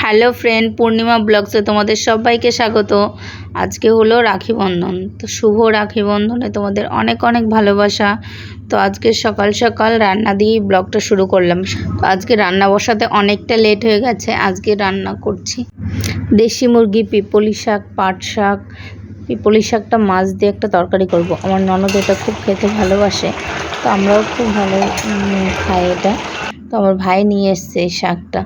Hello friend, পূর্ণিমা ব্লগসে তোমাদের সবাইকে স্বাগত। আজকে হলো রাখি বন্ধন, তো শুভ রাখি বন্ধনে তোমাদের অনেক অনেক ভালোবাসা। তো আজকে সকাল সকাল রান্না দিয়েই ব্লগটা শুরু করলাম। তো আজকে রান্না বসাতে অনেকটা লেট হয়ে গেছে। আজকে রান্না করছি দেশি মুরগি, পিপলি শাক, পাট শাক। পিপলি শাকটা মাছ দিয়ে একটা তরকারি করব। আমার ননদ এটা খুব খেতে ভালোবাসে, তো আমরাও খুব ভালো খাই এটা। তো আমার ভাই নিয়ে এসছে এই শাকটা।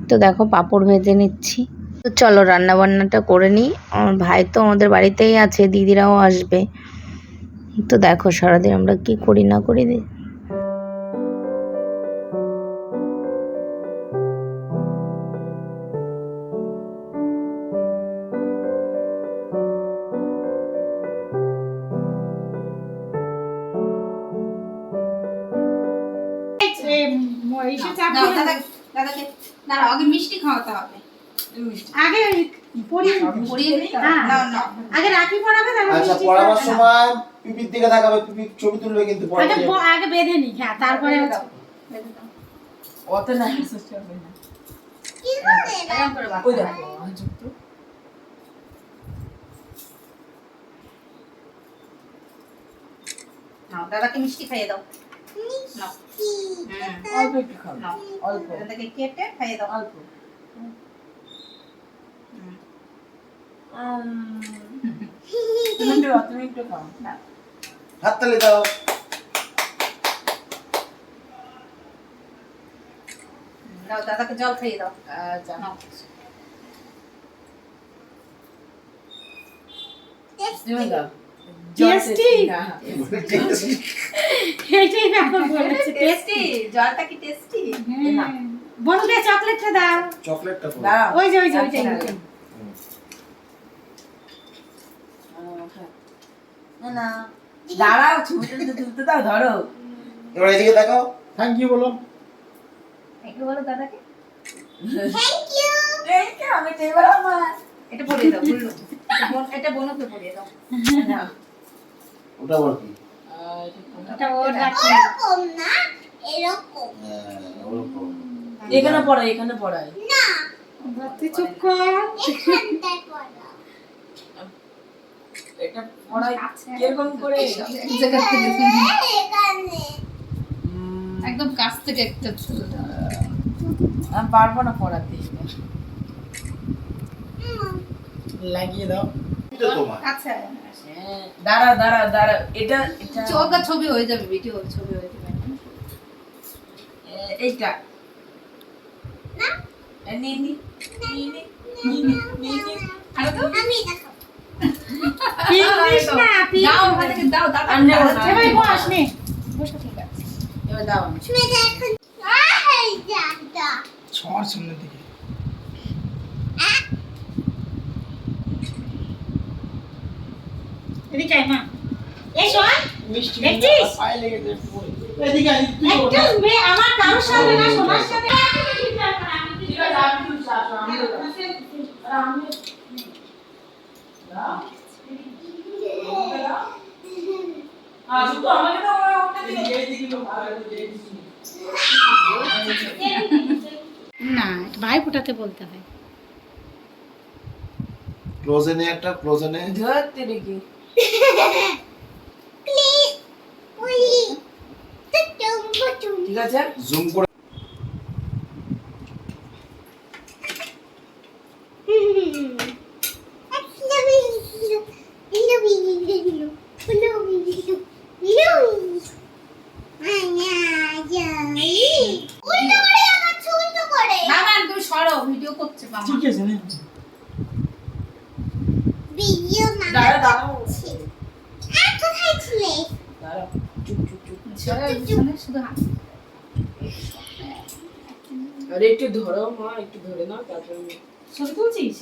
তো দেখো পাঁপড় ভেজে নিচ্ছি। তো চলো রান্না বান্নাটা করে নিই। আমার ভাই তো আমাদের বাড়িতেই আছে, দিদিরাও আসবে। তো দেখো সারাদিন আমরা কি করি না করি। আগে মিষ্টি খাওয়াতে হবে। আগে রাখি পরাবে, আচ্ছা পড়াবার সময় পিপির দিকে তাকাবে, পিপি ছবি তুলবে কিন্তু আগে বেঁধে নি। হ্যাঁ, তারপরে অত না চলবে না। কি করে এরকম করে ওই দেখো যুক্ত নাও, দাদাকে মিষ্টি খাইয়ে দাও। নাও, অল্প একটু খাও, নাও, অল্প দাদাকে কেটে খাইয়ে দাও। অল্প। তুমি একটু খাও। হাততালি দাও। নাও, দাদাকে জল খাইয়ে দাও। আচ্ছা নাও। তুমি দাও। টেস্টি। হ্যাঁ এইটাই ব্যাপার বলেছে, টেস্টি। জলটা কি টেস্টি? বন্ধুকে চকলেটটা দাও। চকলেটটা দাও। দাঁড়াও। ওই যে ওইটাই। না না দাঁড়াও, ছবিটা তুলতে দাও, ধরো। এবার এদিকে তাকাও, থ্যাংক ইউ বলো। একটু বলো দাদাকে। Thank you. আমি টেবিল আমার এটা পরিয়ে দাও, বললো। এটা বোনকে পরিয়ে দাও। না ওটা আবার কি? এটা ওর রাখি। এরকম না, এরকম ওরকম। এখানে পড়াই, এখানে পড়াই। না, তুই চুপ কর। এখানটায় পড়া। এটা পড়াই কিরকম করে? এখানে একদম কাছ থেকে একটা ছোট দাও। আমি পারবো না পড়াতে। লাগিয়ে দাও। এটা তোমার। আচ্ছা, হ্যাঁ, দাঁড়াও দাঁড়াও দাঁড়াও, এটা এটা চোখা ছবি হয়ে যাবে, ভিডিও ছবি হয়ে যাবে। এইটা না, নি নি নি নি নি নি। আরে তো আমি দেখাবো। ইংলিশ না, দাও ওখানে থেকে দাও, দাদা। আমি নেবো না। এবার বস নে। বসো, ঠিক আছে। এবার দাও আমি। তুমি এটা এখন এই জায়গা ছড় সামনে দিকে। এদিকে আয় মা। এই শোন, মিষ্টি দেখছিস? পায়ে লেগেছে পড়ে। এদিকে আয়, তুই একটা মেয়ে আমার কারোর সাথে না, সবার সাথে। ঠিক আছে, আমি তুলছি, আসো, আমি দাও। আমি দাও। শুধু আমাকে দাও, ওটা দিয়ে এইদিকে লোক আর এইদিকে। না, ভাই ফোটাতে বলতে হয়। ক্লোজে নে, একটা ক্লোজে নে। ধরতে রেখে প্লিজ ওই ঠিক আছে। জুম করে। বাবা তুমি সরো, ভিডিও করছে বাবা। ঠিক আছে নে। দাঁড়া দাঁড়াও, কোথায় ছিলে? দাঁড়াও, চুপ চুপ চুপ। সরো, পিছনে শুধু হাত। আরে একটু ধরো মা, একটু ধরে নাও, তারপর ছবি তুলছিস?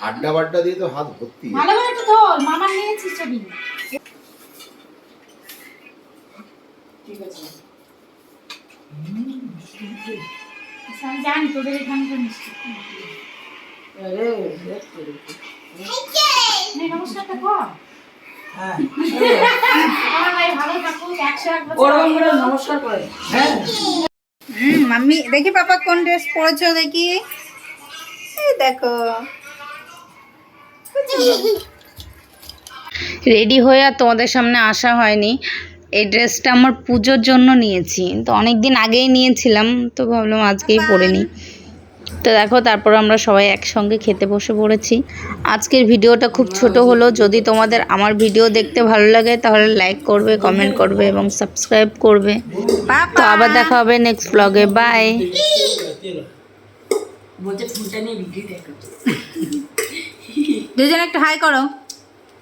হাড্ডা বাড্ডা দিয়ে তো হাত ভর্তি। ভালো করে একটু ধর, মামা নিয়েছিস ছবি। ঠিক আছে। আচ্ছা, আমি জানি তোদের এখানকার মিষ্টি। আরে দেখতে রেখে নে, নমস্কারটা কর। হ্যাঁ আমার ভাই ভালো থাকুক 101 বছর ওরকম করে নমস্কার করে। হ্যাঁ মাম্মি দেখি পাপা কোন ড্রেস পরেছো দেখি এই দেখো রেডি হয়ে আর তোমাদের সামনে আসা হয়নি। এই ড্রেসটা আমার পুজোর জন্য নিয়েছি, তো অনেক দিন আগেই নিয়েছিলাম, তো ভাবলাম আজকেই পরে নিই। তো দেখো তারপর আমরা সবাই একসঙ্গে খেতে বসে পড়েছি। আজকের ভিডিওটা খুব ছোট হলো। যদি তোমাদের আমার ভিডিও দেখতে ভালো লাগে তাহলে লাইক করবে, কমেন্ট করবে এবং সাবস্ক্রাইব করবে। তো আবার দেখা হবে নেক্সট ব্লগে। বাই। বলছে ফোনটা নিয়ে ভিডিও দেখো। দুজন একটু হাই করো।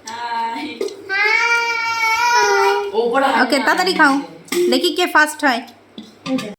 হাই। Hi. ওপরে ওকে তাড়াতাড়ি খাও, দেখি কে ফার্স্ট হয়।